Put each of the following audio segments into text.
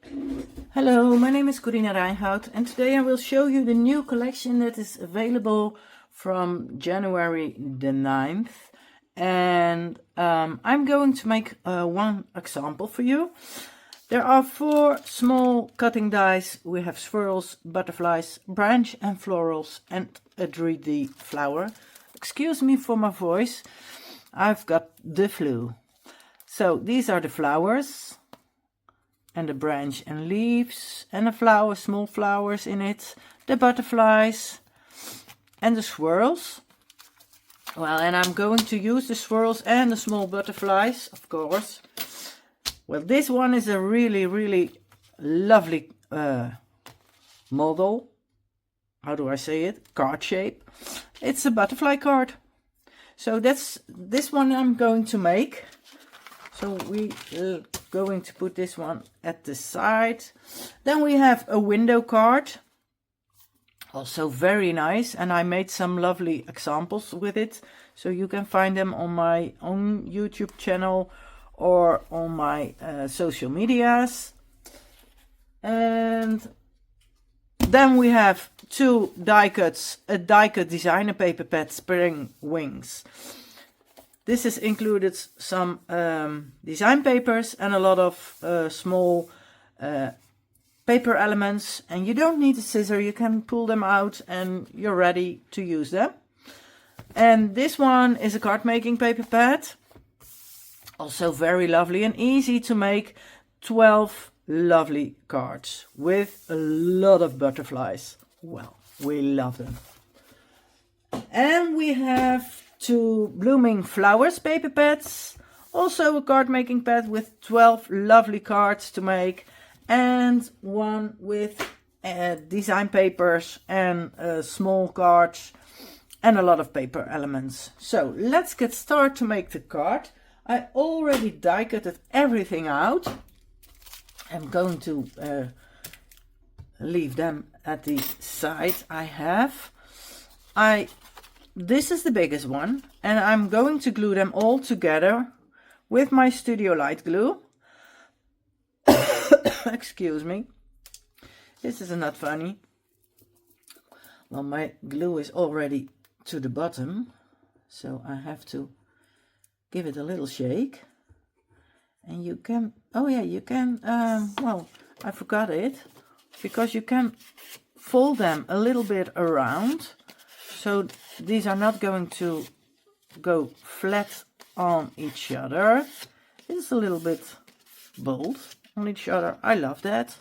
Hello, my name is Corina Reinhout and today I will show you the new collection that is available from January the 9th. And I'm going to make one example for you. There are 4 small cutting dies. We have swirls, butterflies, branch and florals and a 3D flower. Excuse me for my voice, I've got the flu. So these are the flowers. And the branch and leaves and the flower, small flowers in it, the butterflies and the swirls. Well, and I'm going to use the swirls and the small butterflies, of course. Well, this one is a really lovely model. How do I say it? Card shape. It's a butterfly card. So that's this one I'm going to make. So we going to put this one at the side. Then we have a window card, also very nice, and I made some lovely examples with it, so you can find them on my own YouTube channel or on my social medias. And then we have 2 die cuts, a die cut designer paper pad spring wings. This has included some design papers and a lot of small paper elements. And you don't need a scissor, you can pull them out and you're ready to use them. And this one is a card making paper pad. Also very lovely and easy to make. 12 lovely cards with a lot of butterflies. Well, we love them. And we have 2 blooming flowers paper pads, also a card making pad with 12 lovely cards to make, and one with design papers and small cards and a lot of paper elements. So let's get started to make the card. I already die cutted everything out. I'm going to leave them at the side. This is the biggest one, and I'm going to glue them all together with my Studiolight glue. Excuse me. This is not funny. Well, my glue is already to the bottom, so I have to give it a little shake. And you can, oh yeah, you can, well, I forgot it, because you can fold them a little bit around. So these are not going to go flat on each other. It's a little bit bold on each other. I love that.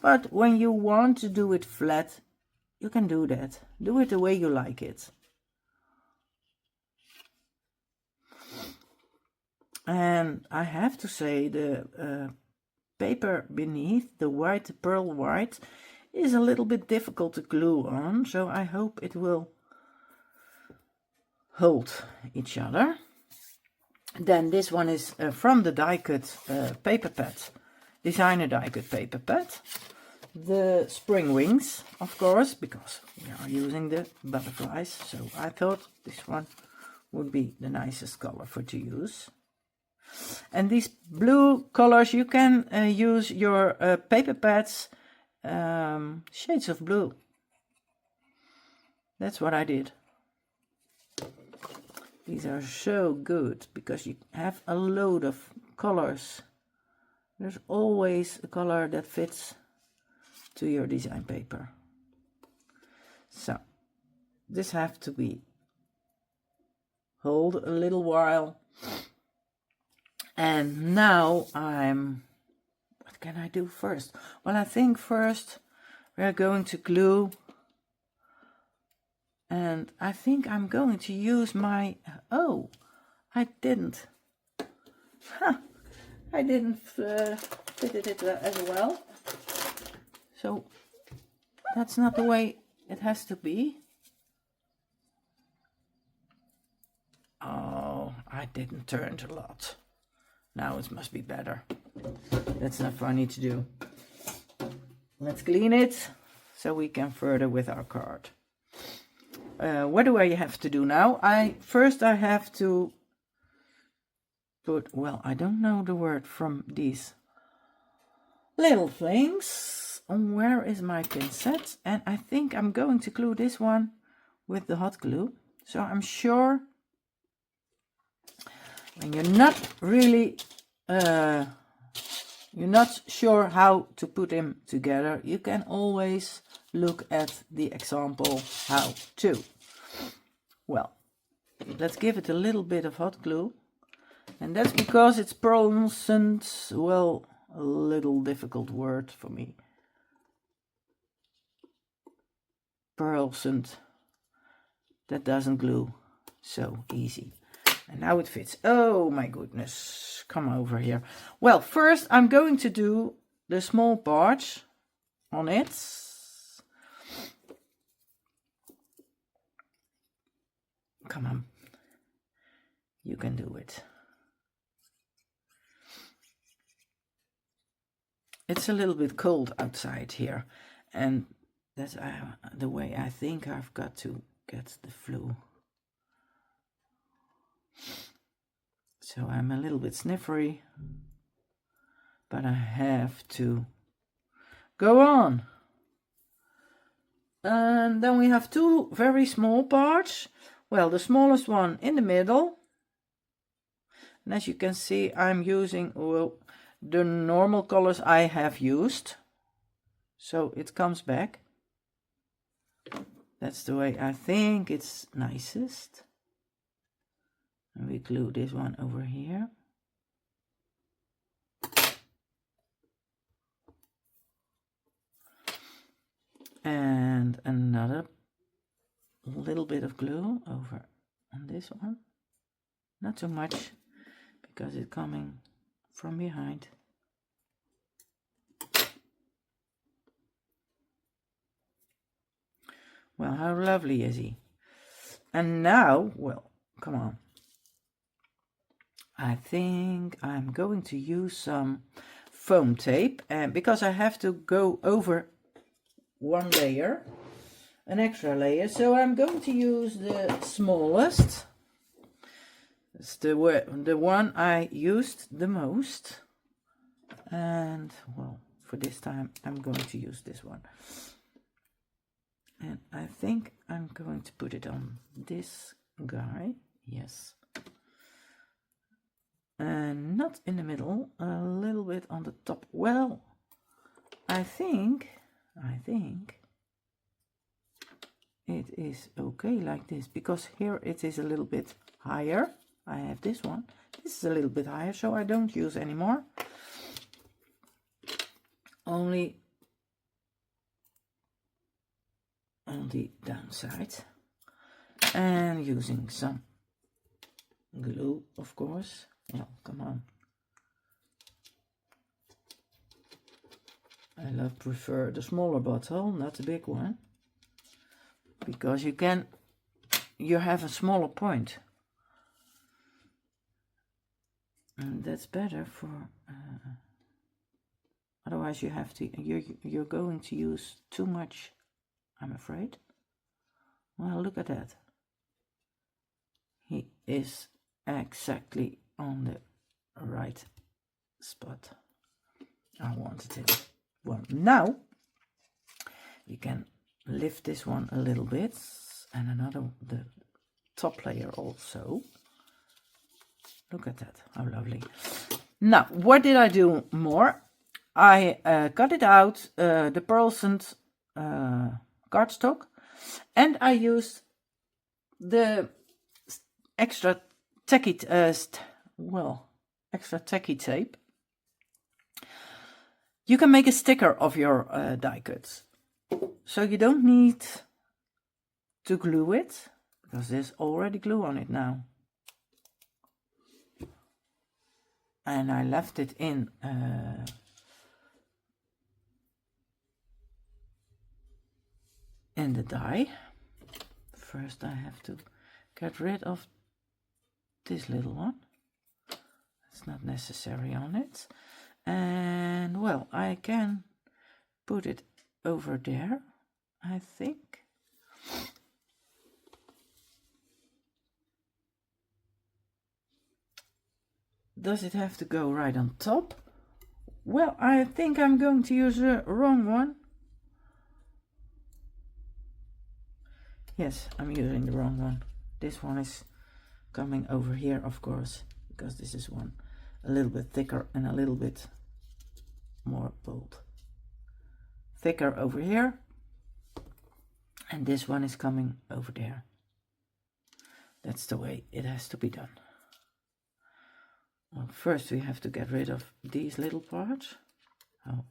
But when you want to do it flat, you can do that. Do it the way you like it. And I have to say the paper beneath, the white, the pearl white, is a little bit difficult to glue on. So I hope it will hold each other. Then this one is from the die cut paper pad, designer die cut paper pad. The spring wings, of course, because we are using the butterflies. So I thought this one would be the nicest color to use. And these blue colors, you can use your paper pads, shades of blue. That's what I did. These are so good because you have a load of colors. There's always a color that fits to your design paper. So this have to be hold a little while. And now what can I do first? Well, I think first we're going to glue. And I think I'm going to use my, oh, I didn't. I didn't fit it as well. So that's not the way it has to be. Oh, I didn't turn it a lot. Now it must be better. That's not funny to do. Let's clean it so we can further with our card. What do I have to do now? First I have to put, well, I don't know the word from these little things. Where is my pincet? And I think I'm going to glue this one with the hot glue. So I'm sure when you're not really you're not sure how to put them together, you can always look at the example how to. Well, let's give it a little bit of hot glue. And that's because it's pearlescent. Well, a little difficult word for me. Pearlescent. That doesn't glue so easy. And now it fits. Oh my goodness. Come over here. Well, first I'm going to do the small part on it. Come on. You can do it. It's a little bit cold outside here. And that's the way I think I've got to get the flu. So I'm a little bit sniffery, but I have to go on. And then we have two very small parts. Well, the smallest one in the middle. And as you can see, I'm using the normal colors I have used. So it comes back. That's the way I think it's nicest. And we glue this one over here. And another little bit of glue over on this one. Not too much, because it's coming from behind. Well, how lovely is he? And now, well, come on. I think I'm going to use some foam tape, and because I have to go over one layer, an extra layer, so I'm going to use the smallest. It's the one I used the most, and well, for this time I'm going to use this one. And I think I'm going to put it on this guy, yes. And not in the middle, a little bit on the top. Well, I think it is okay like this, because here it is a little bit higher. I have this one. This is a little bit higher, so I don't use anymore. Only on the downside. And using some glue, of course. Well, come on. I prefer the smaller bottle, not the big one, because you have a smaller point, and that's better for. Otherwise, you're going to use too much, I'm afraid. Well, look at that. He is exactly on the right spot I wanted it. Well, now you can lift this one a little bit, and the top layer also. Look at that, how lovely. Now, what did I do more? I cut it out, the pearlescent cardstock, and I used the extra tacky tape. You can make a sticker of your die cuts, so you don't need to glue it, because there's already glue on it now. And I left it in the die. First I have to get rid of this little one. It's not necessary on it. And well, I can put it over there, I think. Does it have to go right on top? Well, I think I'm going to use the wrong one. Yes, I'm using the wrong one. This one is coming over here, of course, because this is one a little bit thicker and a little bit more bold. Thicker over here, and this one is coming over there. That's the way it has to be done. Well, first we have to get rid of these little parts. Oh.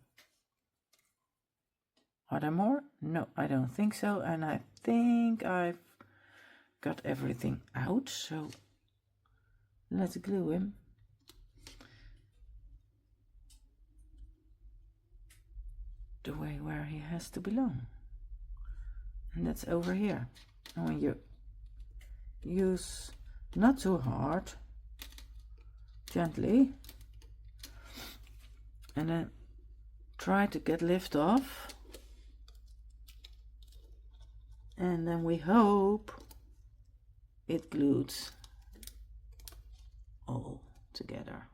Are there more? No, I don't think so, and I think I've got everything out, so let's glue him. The way where he has to belong. And that's over here. And when you use not too hard, gently, and then try to get lift off, and then we hope it glues all together.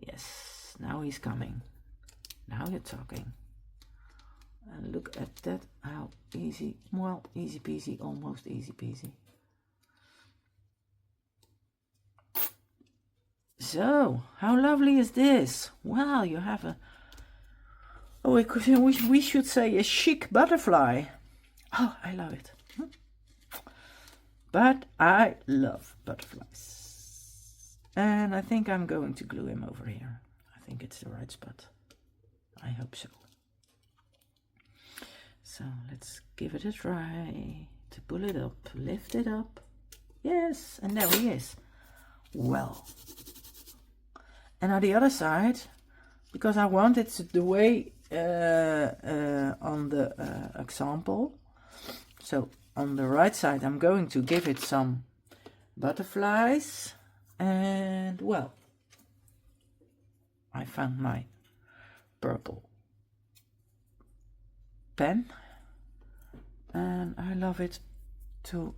Yes, now he's coming. Now you're talking. And look at that, how easy, well, easy peasy, almost easy peasy. So, how lovely is this? Well, you have a, oh, we should say a chic butterfly. Oh, I love it. But I love butterflies. And I think I'm going to glue him over here. I think it's the right spot. I hope so. So let's give it a try to pull it up, lift it up. Yes, and there he is. Well, and on the other side, because I want it the way on the example. So on the right side, I'm going to give it some butterflies, and well, I found my purple pen, and I love it to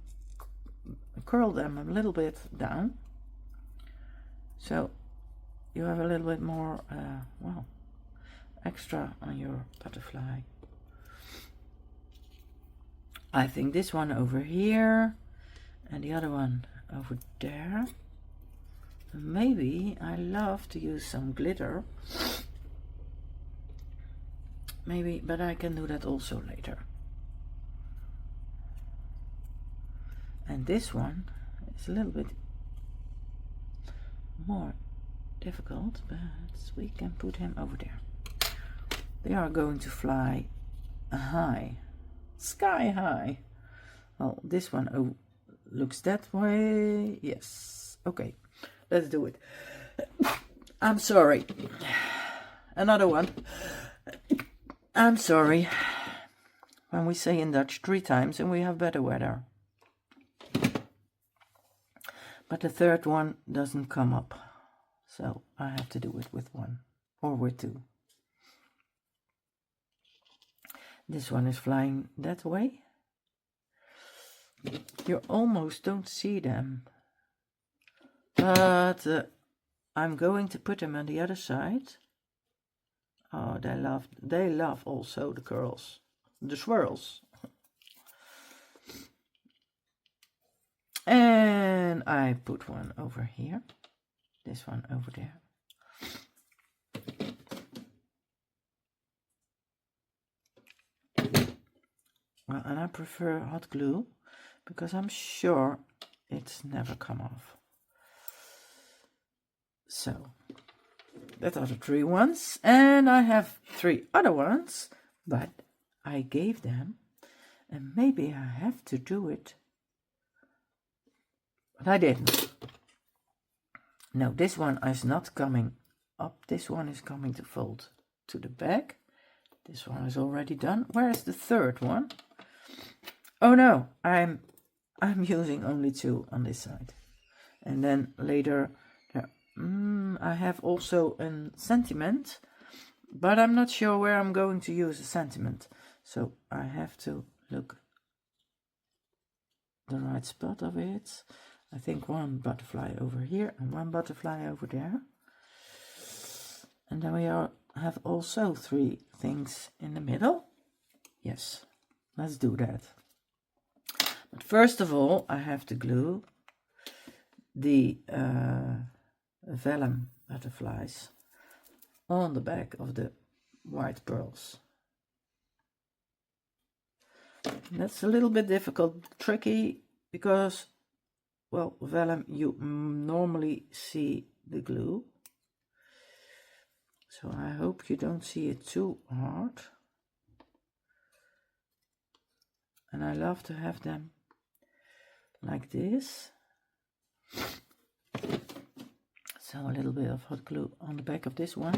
curl them a little bit down, so you have a little bit more well, extra on your butterfly. I think this one over here and the other one over there. Maybe I love to use some glitter. Maybe, but I can do that also later. And this one is a little bit more difficult, but we can put him over there. They are going to fly high, sky high. Well, this one looks that way. Yes, okay, let's do it. I'm sorry. Another one. I'm sorry. When we say in Dutch 3 times and we have better weather. But the third one doesn't come up. So I have to do it with 1 or with 2. This one is flying that way. You almost don't see them. But I'm going to put them on the other side. Oh, they love also the curls, the swirls. And I put one over here, this one over there. Well, and I prefer hot glue because I'm sure it's never come off. So that are the 3 ones, and I have 3 other ones, but I gave them, and maybe I have to do it, but I didn't. No, this one is not coming up. This one is coming to fold to the back. This one is already done. Where is the third one? Oh no, I'm using only 2 on this side, and then later. I have also a sentiment, but I'm not sure where I'm going to use a sentiment. So I have to look the right spot of it. I think 1 butterfly over here and 1 butterfly over there. And then we have also 3 things in the middle. Yes, let's do that. But first of all, I have to glue the vellum butterflies on the back of the white pearls. That's a little bit difficult, tricky, because, well, vellum, you normally see the glue. So I hope you don't see it too hard. And I love to have them like this. So a little bit of hot glue on the back of this one,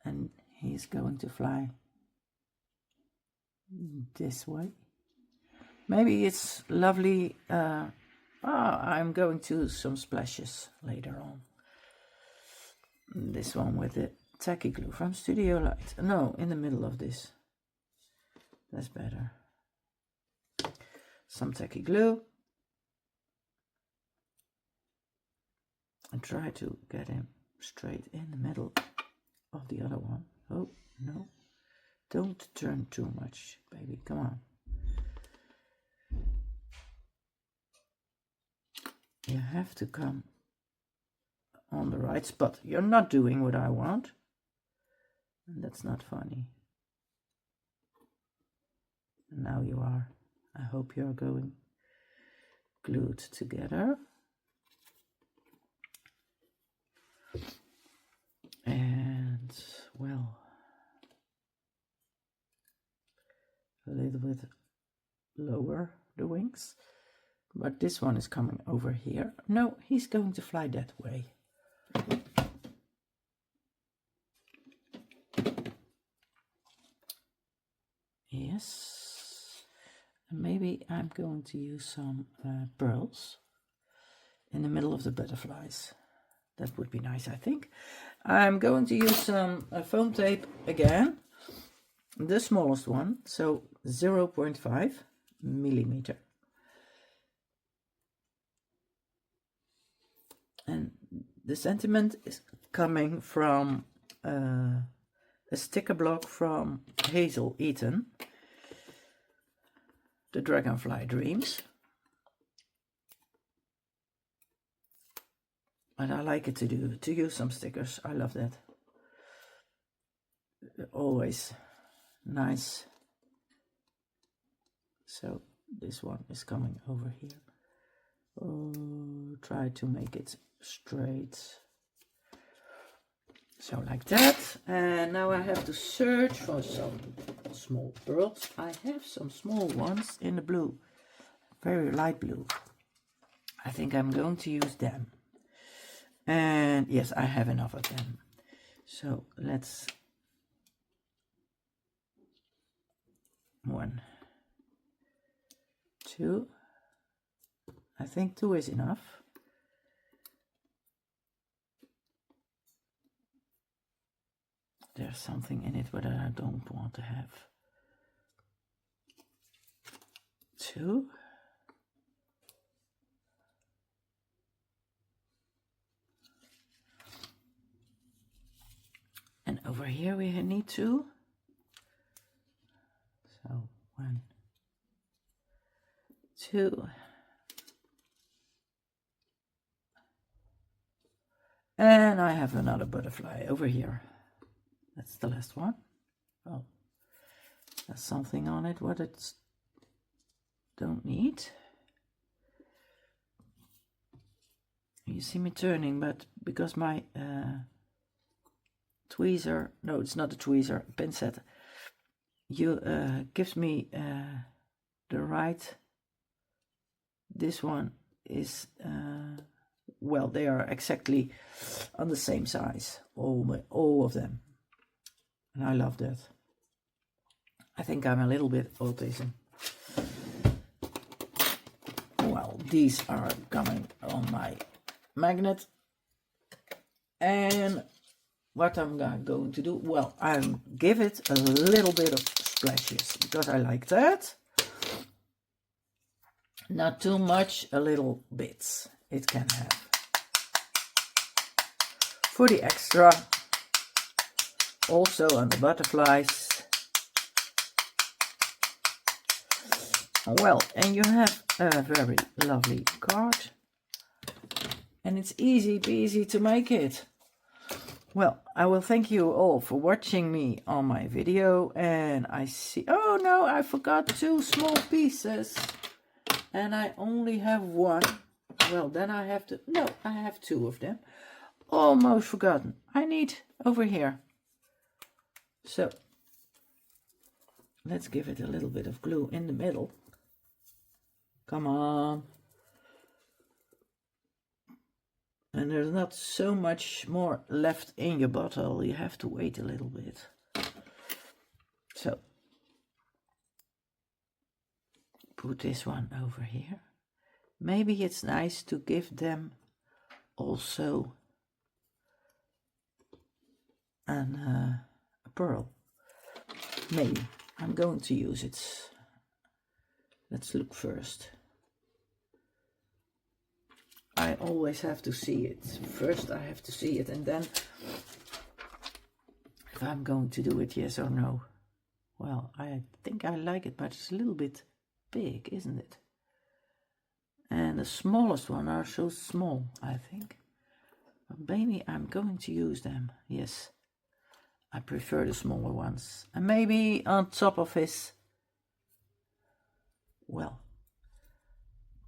and he's going to fly this way. Maybe it's lovely. I'm going to do some splashes later on. This one with the tacky glue from Studiolight. No, in the middle of this. That's better. Some tacky glue. And try to get him straight in the middle of the other one. Oh, no. Don't turn too much, baby. Come on. You have to come on the right spot. You're not doing what I want. And that's not funny. And now you are. I hope you're going glued together. And, well, a little bit lower the wings. But this one is coming over here. No, he's going to fly that way. Yes. And maybe I'm going to use some pearls in the middle of the butterflies. That would be nice, I think. I'm going to use some foam tape again. The smallest one, so 0.5 millimeter. And the sentiment is coming from a sticker block from Hazel Eaton, the Dragonfly Dreams. And I like it to use some stickers. I love that. Always nice. So this one is coming over here. Oh, try to make it straight. So like that. And now I have to search for some small pearls. I have some small ones in the blue. Very light blue. I think I'm going to use them. And yes, I have enough of them. So let's 1, 2. I think 2 is enough. There's something in it that I don't want to have. 2. And over here we need 2. So 1, 2. And I have another butterfly over here. That's the last one. Oh, there's something on it what it's don't need. You see me turning, but because my tweezer, no, it's not a tweezer, pincet, gives me the right. This one is well, they are exactly on the same size, all of them, and I love that. I think I'm a little bit autism. Well, these are coming on my magnet, and what I'm going to do, well, I'll give it a little bit of splashes because I like that. Not too much, a little bits it can have. For the extra, also on the butterflies. Well, and you have a very lovely card. And it's easy peasy to make it. Well, I will thank you all for watching me on my video. And I see... Oh no, I forgot 2 small pieces. And I only have 1. Well, then I have to... No, I have 2 of them. Almost forgotten. I need over here. So, let's give it a little bit of glue in the middle. Come on. And there's not so much more left in your bottle. You have to wait a little bit. So, put this one over here. Maybe it's nice to give them also a pearl. Maybe. I'm going to use it. Let's look first. I always have to see it. First I have to see it, and then if I'm going to do it, yes or no. Well, I think I like it, but it's a little bit big, isn't it? And the smallest one are so small, I think. But maybe I'm going to use them. Yes, I prefer the smaller ones. And maybe on top of his, well,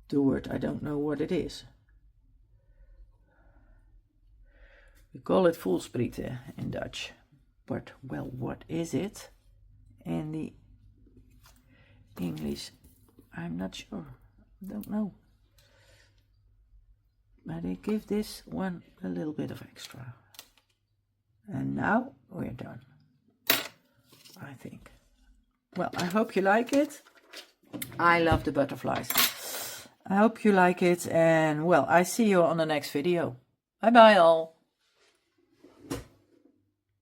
the word, I don't know what it is. We call it voelsprieten in Dutch. But, well, what is it in the English? I'm not sure. I don't know. But I give this one a little bit of extra. And now we're done, I think. Well, I hope you like it. I love the butterflies. I hope you like it. And, well, I see you on the next video. Bye-bye all.